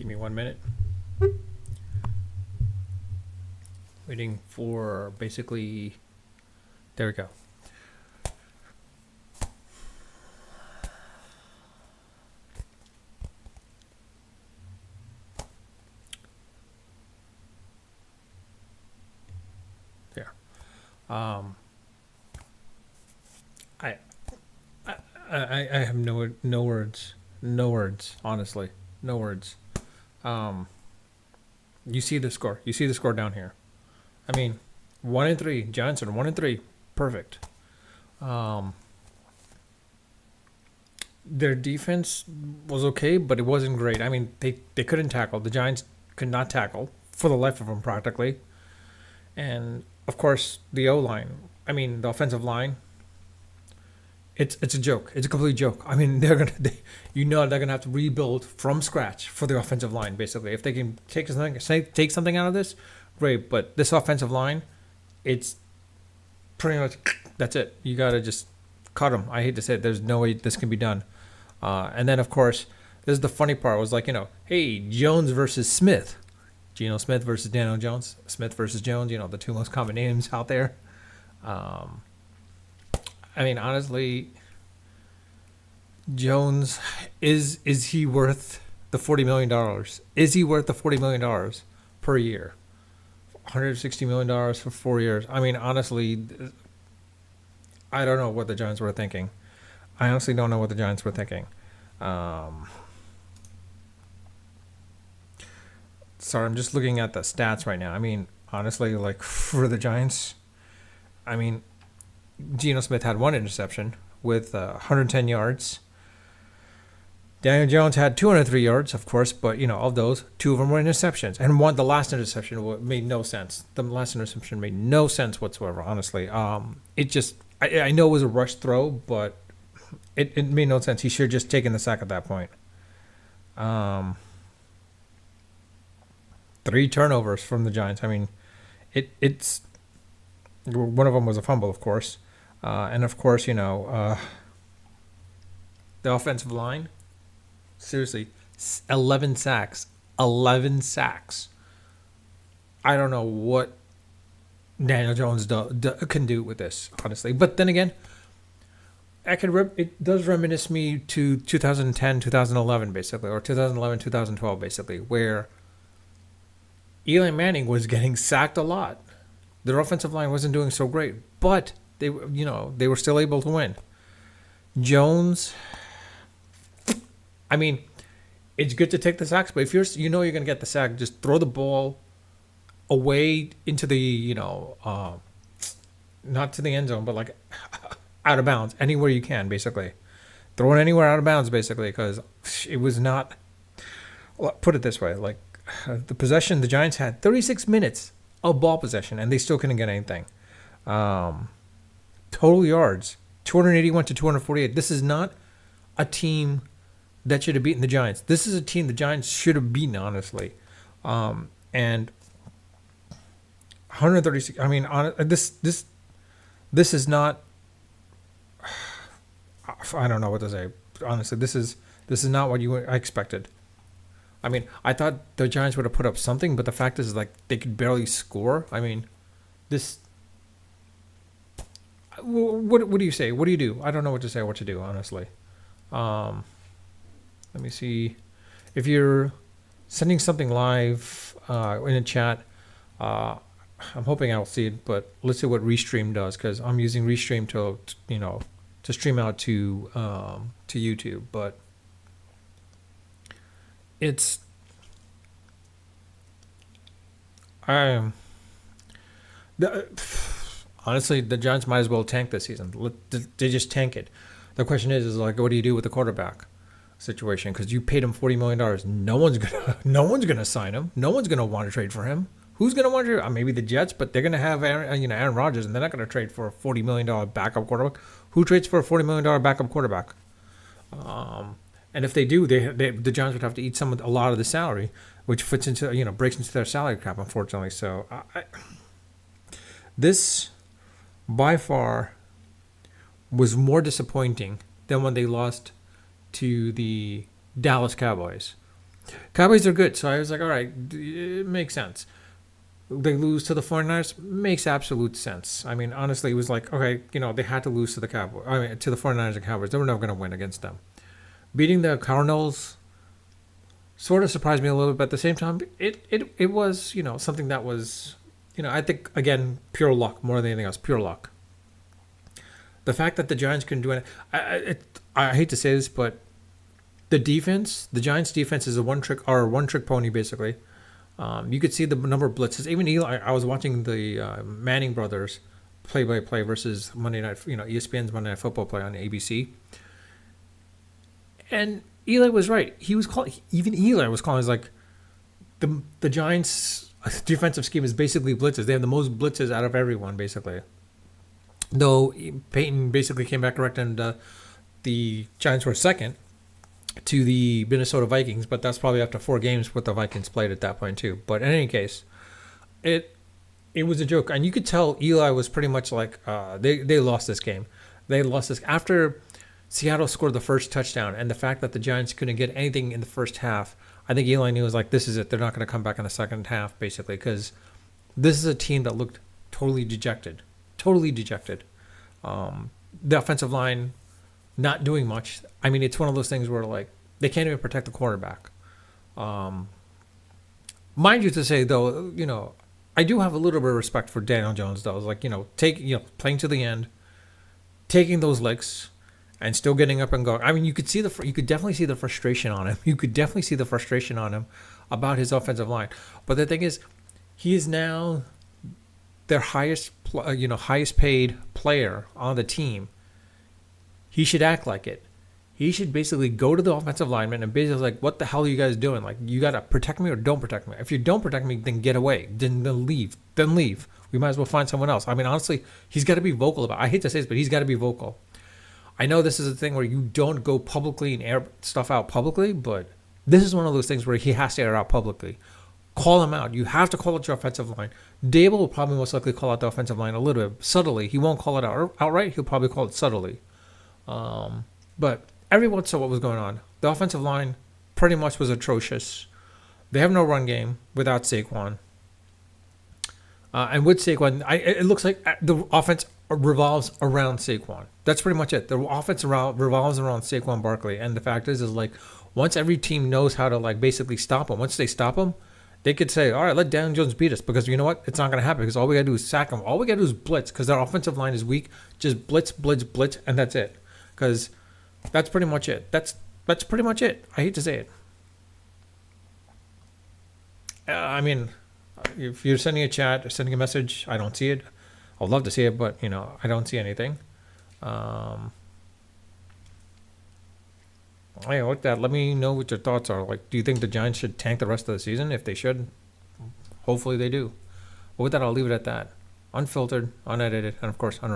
Give me 1 minute. Waiting for basically. There we go. There. I I have no words. No words. Honestly, no words. You see the score. You see the score down here. I mean, 1-3. Giants are 1-3. Perfect. Their defense was okay, but it wasn't great. I mean, they couldn't tackle. The Giants could not tackle for the life of them, practically. And of course, the O line. I mean, the offensive line. It's a joke. It's a complete joke. I mean, they're gonna have to rebuild from scratch for the offensive line. Basically, if they can take something out of this, great. But this offensive line, it's pretty much that's it. You gotta just cut them. I hate to say it. There's no way this can be done. And then of course, this is the funny part. Was like, hey, Jones versus Smith, Geno Smith versus Daniel Jones, Smith versus Jones. The two most common names out there. I mean, honestly, Jones is he worth the $40 million? Is he worth the $40 million per year? $160 million for 4 years. I mean, honestly, I don't know what the Giants were thinking. I honestly don't know what the Giants were thinking. Sorry, I'm just looking at the stats right now. I mean, honestly, like for the Giants, I mean, Geno Smith had one interception with 110 yards. Daniel Jones had 203 yards, of course, but of those, two of them were interceptions, and the last interception made no sense. The last interception made no sense whatsoever. Honestly, it just I know it was a rush throw, but it made no sense. He should have just taken the sack at that point. 3 turnovers from the Giants. I mean, it's one of them was a fumble, of course. And of course, the offensive line, seriously, 11 sacks. 11 sacks. I don't know what Daniel Jones can do with this, honestly. But then again, it does reminisce me to 2010, 2011, basically, or 2011, 2012, basically, where Eli Manning was getting sacked a lot. Their offensive line wasn't doing so great, but they were still able to win. Jones, I mean, it's good to take the sacks, but if you're going to get the sack, just throw the ball away into the not to the end zone, but like out of bounds, anywhere you can, basically. Throw it anywhere out of bounds, basically, because it was not. Put it this way, like the possession, the Giants had 36 minutes of ball possession, and they still couldn't get anything. Total yards, 281 to 248. This is not a team that should have beaten the Giants. This is a team the Giants should have beaten, honestly. And 136. I mean, this is not. I don't know what to say. Honestly, this is not what I expected. I mean, I thought the Giants would have put up something, but the fact is, like, they could barely score. I mean, this. What do you say? What do you do? I don't know what to say or what to do, honestly. Let me see. If you're sending something live in a chat, I'm hoping I'll see it, but let's see what Restream does, because I'm using Restream to stream out to YouTube, but it's honestly, the Giants might as well tank this season. They just tank it. The question is like, what do you do with the quarterback situation? Because you paid him $40 million. No one's gonna sign him. No one's gonna want to trade for him. Who's gonna want to? Maybe the Jets, but they're gonna have Aaron Rodgers, and they're not gonna trade for a $40 million backup quarterback. Who trades for a $40 million backup quarterback? And if they do, the Giants would have to eat a lot of the salary, which fits into breaks into their salary cap, unfortunately. So this by far was more disappointing than when they lost to the Dallas Cowboys. Cowboys are good, so I was like, all right, it makes sense. They lose to the 49ers, makes absolute sense. I mean, honestly, it was like, okay, they had to lose to the Cowboys. I mean, to the 49ers and Cowboys. They were never going to win against them. Beating the Cardinals sort of surprised me a little bit, but at the same time, it was, something that was, I think, again, pure luck more than anything else, pure luck. The fact that the Giants couldn't do it, I hate to say this, but the Giants defense is a one trick pony, basically. You could see the number of blitzes. Even Eli, I was watching the Manning brothers play by play versus Monday Night, ESPN's Monday Night Football play on ABC. And Eli was right. Even Eli was calling. He's like, the Giants' defensive scheme is basically blitzes. They have the most blitzes out of everyone, basically. Though Peyton basically came back correct, and the Giants were second to the Minnesota Vikings, but that's probably after 4 games what the Vikings played at that point too. But in any case, it was a joke, and you could tell Eli was pretty much like they lost this game. They lost this after Seattle scored the first touchdown, and the fact that the Giants couldn't get anything in the first half. I think Eli knew it was like, this is it. They're not going to come back in the second half, basically, because this is a team that looked totally dejected. Totally dejected. The offensive line not doing much. I mean, it's one of those things where, like, they can't even protect the quarterback. Mind you to say, though, I do have a little bit of respect for Daniel Jones, though. It's like, playing to the end, taking those licks, and still getting up and going. I mean, you could definitely see the frustration on him. You could definitely see the frustration on him about his offensive line. But the thing is, he is now their highest paid player on the team. He should act like it. He should basically go to the offensive lineman and basically like, what the hell are you guys doing? Like, you got to protect me or don't protect me. If you don't protect me, then get away. Then leave. Then leave. We might as well find someone else. I mean, honestly, he's got to be vocal about it. I hate to say this, but he's got to be vocal. I know this is a thing where you don't go publicly and air stuff out publicly, but this is one of those things where he has to air out publicly. Call him out. You have to call out your offensive line. Dable will probably most likely call out the offensive line a little bit subtly. He won't call it out outright. He'll probably call it subtly. But everyone saw what was going on. The offensive line pretty much was atrocious. They have no run game without Saquon. And with Saquon, it looks like the offense revolves around Saquon. That's pretty much it. The offense revolves around Saquon Barkley. And the fact is like, once every team knows how to like basically stop him, once they stop him, they could say, all right, let Daniel Jones beat us, because you know what? It's not going to happen, because all we got to do is sack him. All we got to do is blitz, because their offensive line is weak. Just blitz, blitz, blitz, and that's it. Because that's pretty much it. That's pretty much it. I hate to say it. I mean, if you're sending a chat or sending a message, I don't see it. I'd love to see it, but, I don't see anything. Hey, with that, let me know what your thoughts are. Like, do you think the Giants should tank the rest of the season? If they should, hopefully they do. But with that, I'll leave it at that. Unfiltered, unedited, and of course, unreal.